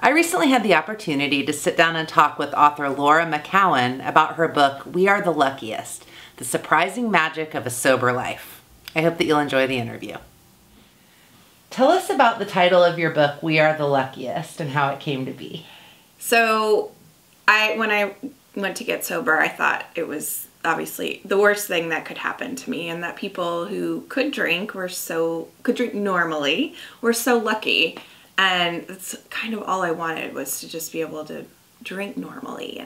I recently had the opportunity to sit down and talk with author Laura McKowen about her book, We Are the Luckiest, The Surprising Magic of a Sober Life. I hope that you'll enjoy the interview. Tell us about the title of your book, We Are the Luckiest, and how it came to be. So when I went to get sober, I thought it was obviously the worst thing that could happen to me, and that people who could drink normally were so lucky. And that's kind of all I wanted, was to just be able to drink normally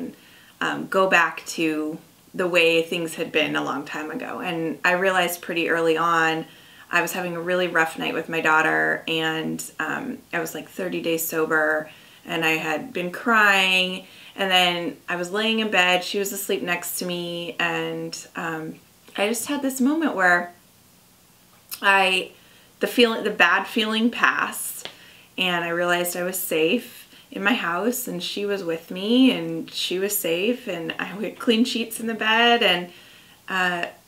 and go back to the way things had been a long time ago. And I realized pretty early on, I was having a really rough night with my daughter, and I was like 30 days sober, and I had been crying, and then I was laying in bed, she was asleep next to me, and I just had this moment where the bad feeling passed, and I realized I was safe in my house, and she was with me, and she was safe, and I had clean sheets in the bed, and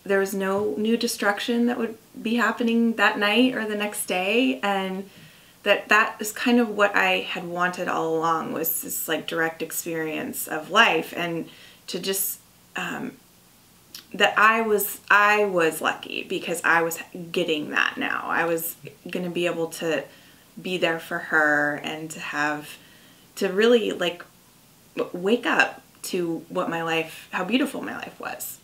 there was no new destruction that would be happening that night or the next day. And that is kind of what I had wanted all along, was this like direct experience of life, and to just that I was lucky because I was getting that now. I was going to be able to be there for her, and to really like wake up to how beautiful my life was.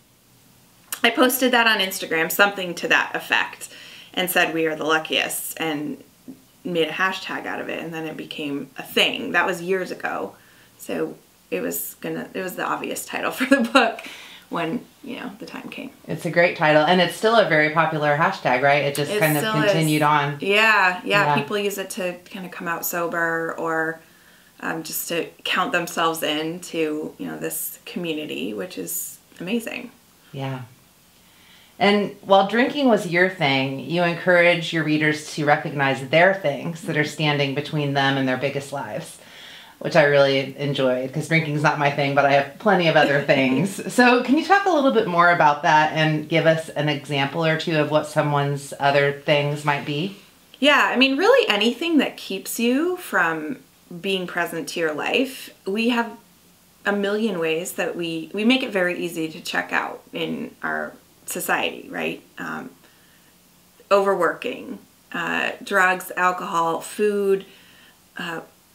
I posted that on Instagram, something to that effect, and said we are the luckiest, and made a hashtag out of it, and then it became a thing. That was years ago. So it was the obvious title for the book when, the time came. It's a great title, and it's still a very popular hashtag, right? It just kind of continued on. Yeah. People use it to kind of come out sober, or just to count themselves into, this community, which is amazing. Yeah. And while drinking was your thing, you encourage your readers to recognize their things that are standing between them and their biggest lives, which I really enjoyed, because drinking is not my thing, but I have plenty of other things. So can you talk a little bit more about that and give us an example or two of what someone's other things might be? Yeah, I mean, really anything that keeps you from being present to your life. We have a million ways that we make it very easy to check out in our society, right? Overworking, drugs, alcohol, food,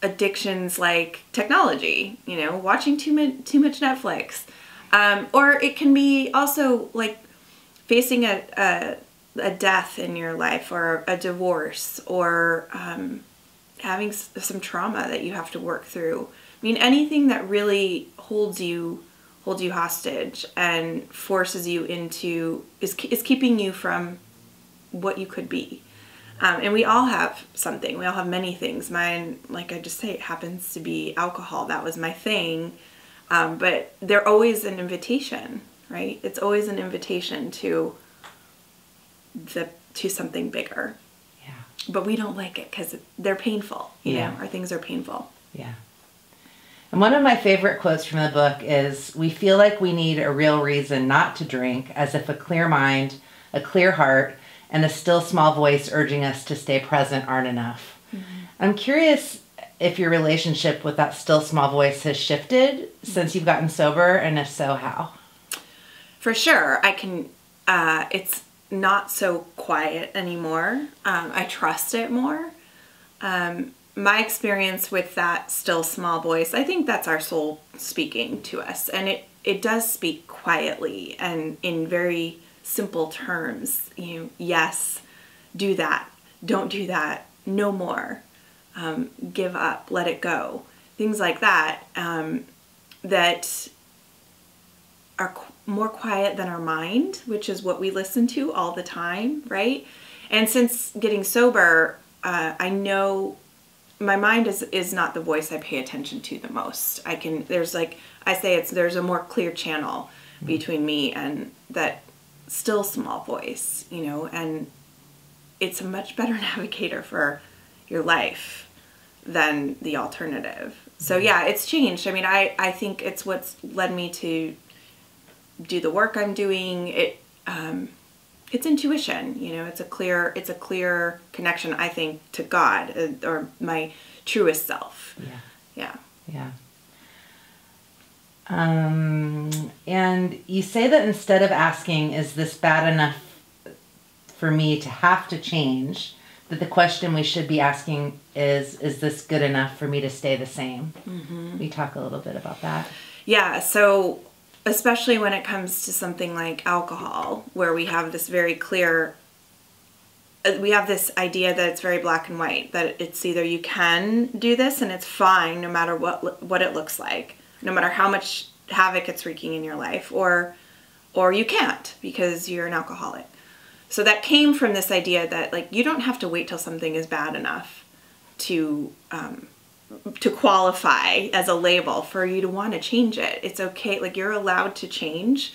addictions like technology, watching too much Netflix. Or it can be also like facing a death in your life, or a divorce, or having some trauma that you have to work through. I mean, anything that really holds you hostage and forces you into, is keeping you from what you could be. And we all have something. We all have many things. Mine, like I just say, it happens to be alcohol. That was my thing. But they're always an invitation, right? It's always an invitation to something bigger. Yeah. But we don't like it because they're painful. You know, our things are painful. Yeah. And one of my favorite quotes from the book is, "We feel like we need a real reason not to drink, as if a clear mind, a clear heart, and a still small voice urging us to stay present aren't enough." Mm-hmm. I'm curious if your relationship with that still small voice has shifted since you've gotten sober, and if so, how? For sure. It's not so quiet anymore. I trust it more. My experience with that still small voice, I think that's our soul speaking to us. And it does speak quietly and in very simple terms. Yes, do that. Don't do that. No more. Give up. Let it go. Things like that, that are more quiet than our mind, which is what we listen to all the time, right? And since getting sober, I know my mind is not the voice I pay attention to the most. There's a more clear channel between me and that still small voice, and it's a much better navigator for your life than the alternative. So yeah, it's changed. I mean, I think it's what's led me to do the work I'm doing. It's intuition, it's a clear connection, I think, to God, or my truest self. Yeah. Yeah. Yeah. And you say that instead of asking, is this bad enough for me to have to change, that the question we should be asking is this good enough for me to stay the same? Will you talk a little bit about that? Yeah, so especially when it comes to something like alcohol, where we have this very clear, we have this idea that it's very black and white, that it's either you can do this and it's fine no matter what it looks like, no matter how much havoc it's wreaking in your life, or you can't because you're an alcoholic. So that came from this idea that, like, you don't have to wait till something is bad enough to qualify as a label for you to want to change it. It's okay. Like, you're allowed to change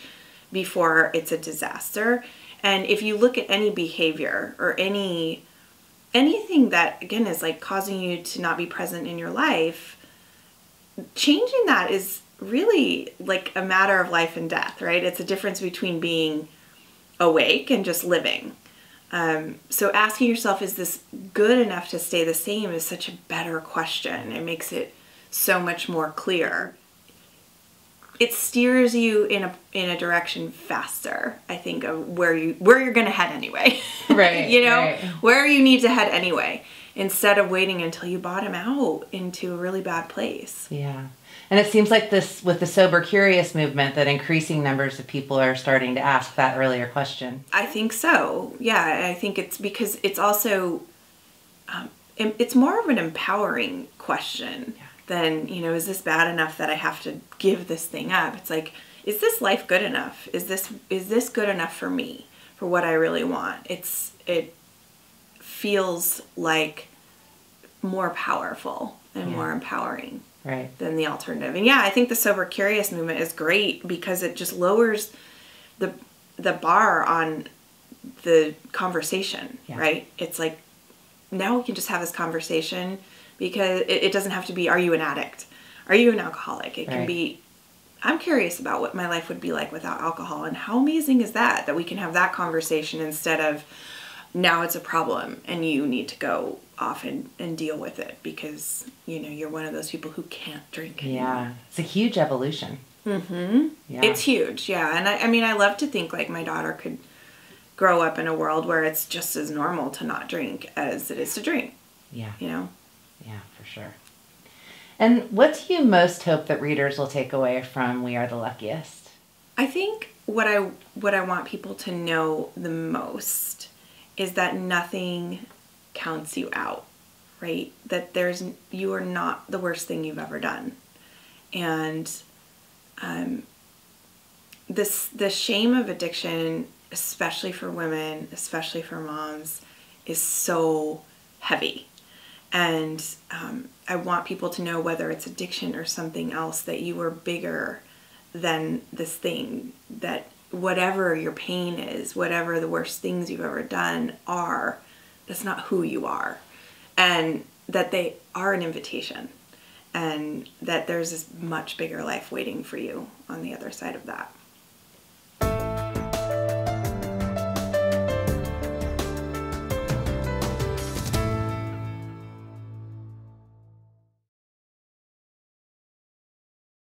before it's a disaster. And if you look at any behavior or anything that, again, is like causing you to not be present in your life, changing that is really like a matter of life and death, right? It's a difference between being awake and just living. So asking yourself, is this good enough to stay the same, is such a better question. It makes it so much more clear. It steers you in a direction faster, I think, of where you're going to head anyway. Right. You know, right. where you need to head anyway, instead of waiting until you bottom out into a really bad place. Yeah. And it seems like this, with the Sober Curious movement, that increasing numbers of people are starting to ask that earlier question. I think so. Yeah, I think it's because it's also, it's more of an empowering question than, you know, is this bad enough that I have to give this thing up? It's like, is this life good enough? Is this good enough for me, for what I really want? It feels like more powerful and more empowering. Right. Than the alternative. And yeah, I think the Sober Curious movement is great because it just lowers the bar on the conversation, right? It's like, now we can just have this conversation because it doesn't have to be, are you an addict? Are you an alcoholic? It can be, I'm curious about what my life would be like without alcohol, and how amazing is that we can have that conversation instead of, now it's a problem and you need to go off and deal with it because, you know, you're one of those people who can't drink anymore. Yeah. It's a huge evolution. Mm-hmm. Yeah. It's huge, yeah. And I mean, I love to think like my daughter could grow up in a world where it's just as normal to not drink as it is to drink. Yeah. You know? Yeah, for sure. And what do you most hope that readers will take away from We Are the Luckiest? I think what I want people to know the most is that nothing counts you out, right? That you are not the worst thing you've ever done. And the shame of addiction, especially for women, especially for moms, is so heavy. And I want people to know, whether it's addiction or something else, that you are bigger than this thing, that whatever your pain is, whatever the worst things you've ever done are, that's not who you are. And that they are an invitation. And that there's this much bigger life waiting for you on the other side of that.